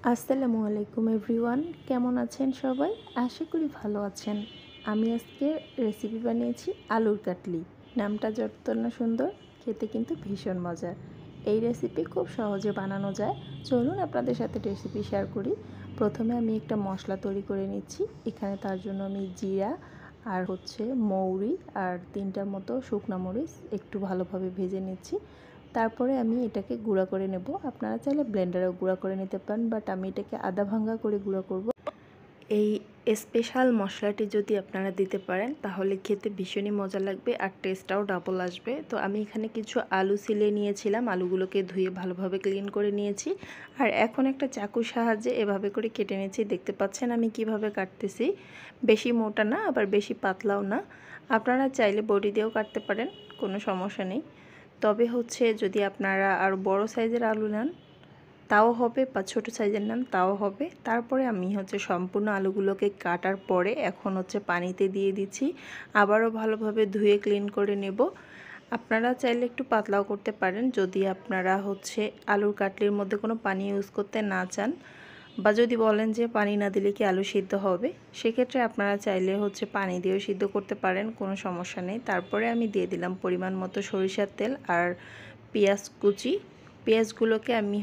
আসসালামু আলাইকুম এভরিওয়ান, কেমন আছেন সবাই? আশা করি ভালো আছেন। আমি আজকে রেসিপি বানিয়েছি আলুর কাটলি। নামটা যত না সুন্দর, খেতে কিন্তু ভীষণ মজার। এই রেসিপি খুব সহজে বানানো যায়। চলুন আপনাদের সাথে রেসিপি শেয়ার করি। প্রথমে আমি একটা মশলা তৈরি করে নিচ্ছি। এখানে তার জন্য আমি জিরা আর মৌরি আর 3টার মতো শুকনো মরিচ একটু ভালোভাবে ভেজে নিচ্ছি। তারপরে আমি এটাকে গুঁড়া করে নেব। আপনারা চাইলে ব্লেন্ডারেও গুঁড়া করে নিতে পারেন, বাট আমি এটাকে আধা ভাঙ্গা করে গুঁড়া করব। এই স্পেশাল মশলাটি যদি আপনারা দিতে পারেন তাহলে খেতে ভীষণই মজা লাগবে আর টেস্টটাও ডাবল আসবে। তো আমি এখানে কিছু আলু ছিলে নিয়েছিলাম, আলুগুলোকে ধুয়ে ভালোভাবে ক্লিন করে নিয়েছি। আর এখন একটা চাকুর সাহায্যে এভাবে করে কেটে নিয়েছি। দেখতে পাচ্ছেন আমি কিভাবে কাটতেছি। বেশি মোটা না, আবার বেশি পাতলাও না। আপনারা চাইলে বড়ি দিয়েও কাটতে পারেন, কোনো সমস্যা নেই। তবে যদি আপনারা আরও বড় সাইজের আলু নেন তাও হবে, বা ছোটো সাইজের নেন তাও হবে। তারপরে আমি সম্পূর্ণ আলুগুলোকে কাটার পরে এখন পানিতে দিয়ে দিচ্ছি। আবারও ভালোভাবে ধুয়ে ক্লিন করে নেব। আপনারা চাইলে একটু পাতলাও করতে পারেন যদি আপনারা আলুর কাটলির মধ্যে কোনো পানি ইউজ করতে না চান, বা যদি বলেন যে পানি না দিলে কি আলু সিদ্ধ হবে, সেক্ষেত্রে আপনারা চাইলে পানি দিয়েও সিদ্ধ করতে পারেন, কোনো সমস্যা নেই। তারপরে আমি দিয়ে দিলাম পরিমাণ মতো সরিষার তেল আর পেঁয়াজ কুচি। পেঁয়াজগুলোকে আমি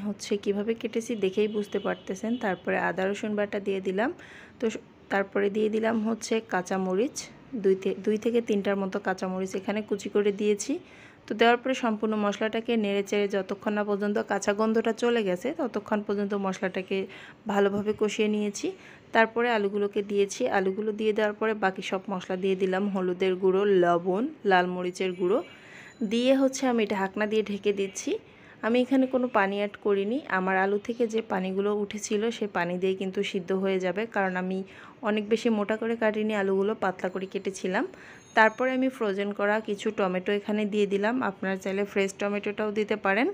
কিভাবে কেটেছি দেখেই বুঝতে পারতেছেন। তারপরে আদা রসুন বাটা দিয়ে দিলাম। তো তারপরে দিয়ে দিলাম কাঁচামরিচ, দুই থেকে তিনটার মতো কাঁচামরিচ এখানে কুচি করে দিয়েছি। তো দেওয়ার পরে সম্পূর্ণ মশলাটাকে নেড়েচেড়ে যতক্ষণ না পর্যন্ত কাঁচা গন্ধটা চলে গেছে ততক্ষণ পর্যন্ত মশলাটাকে ভালোভাবে কষিয়ে নিয়েছি। তারপরে আলুগুলোকে দিয়েছি। আলুগুলো দিয়ে দেওয়ার পরে বাকি সব মশলা দিয়ে দিলাম, হলুদের গুঁড়ো, লবণ, লাল মরিচের গুঁড়ো দিয়ে আমি ঢাকনা দিয়ে ঢেকে দিচ্ছি। আমি এখানে কোনো পানি অ্যাড করিনি। আমার আলু থেকে যে পানিগুলো উঠেছিল সে পানি দিয়ে কিন্তু সিদ্ধ হয়ে যাবে, কারণ আমি অনেক বেশি মোটা করে কাটিনি, আলুগুলো পাতলা করে কেটেছিলাম। তারপরে আমি ফ্রোজেন করা কিছু টমেটো এখানে দিয়ে দিলাম। আপনারা চাইলে ফ্রেশ টমেটোটাও দিতে পারেন।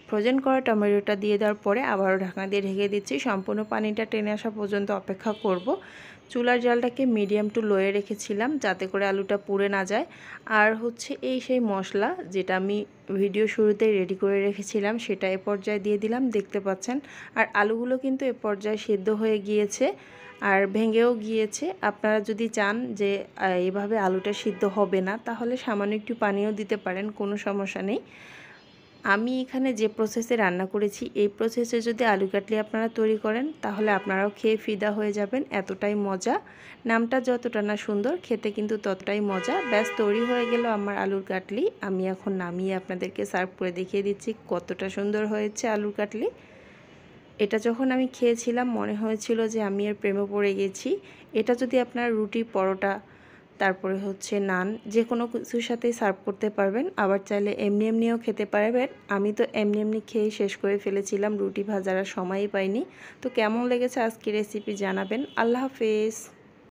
ফ্রোজেন করা টমেটোটা দিয়ে দেওয়ার পরে আবারও ঢাকনা দিয়ে ঢেকে দিচ্ছি। সম্পূর্ণ পানিটা টেনে আসা পর্যন্ত অপেক্ষা করব। চুলার জালটাকে মিডিয়াম টু লোয়ে রেখেছিলাম যাতে করে আলুটা পুড়ে না যায়। আর এই সেই মশলা যেটা আমি ভিডিও শুরুতেই রেডি করে রেখেছিলাম সেটা এ পর্যায়ে দিয়ে দিলাম, দেখতে পাচ্ছেন। আর আলুগুলো কিন্তু এ পর্যায়ে সিদ্ধ হয়ে গিয়েছে আর ভেঙেও গিয়েছে। আপনারা যদি চান যে এভাবে আলুটা সিদ্ধ হবে না, তাহলে সামান্য একটু পানিও দিতে পারেন, কোনো সমস্যা নেই। আমি এখানে যে প্রসেসে রান্না করেছি এই প্রসেসে যদি আলু কাটলি আপনারা তৈরি করেন তাহলে আপনারাও খেয়ে ফিদা হয়ে যাবেন, এতটাই মজা। নামটা যতটা না সুন্দর, খেতে কিন্তু ততটাই মজা। ব্যাস তৈরি হয়ে গেল আমার আলুর কাটলি। আমি এখন নামিয়ে আপনাদেরকে সার্ভ করে দেখিয়ে দিচ্ছি কতটা সুন্দর হয়েছে আলুর কাটলি। এটা যখন আমি খেয়েছিলাম মনে হয়েছিল যে আমি এর প্রেমে পড়ে গেছি। এটা যদি আপনারা রুটি, পরোটা, তারপরে নান, যে কোনো কিছুর সাথেই সার্ভ করতে পারবেন। আবার চাইলে এমনি এমনিও খেতে পারবেন। আমি তো এমনি এমনি খেয়ে শেষ করে ফেলেছিলাম, রুটি ভাজার আর সময়ই পাইনি। তো কেমন লেগেছে আজকের রেসিপি জানাবেন। আল্লাহ হাফেজ।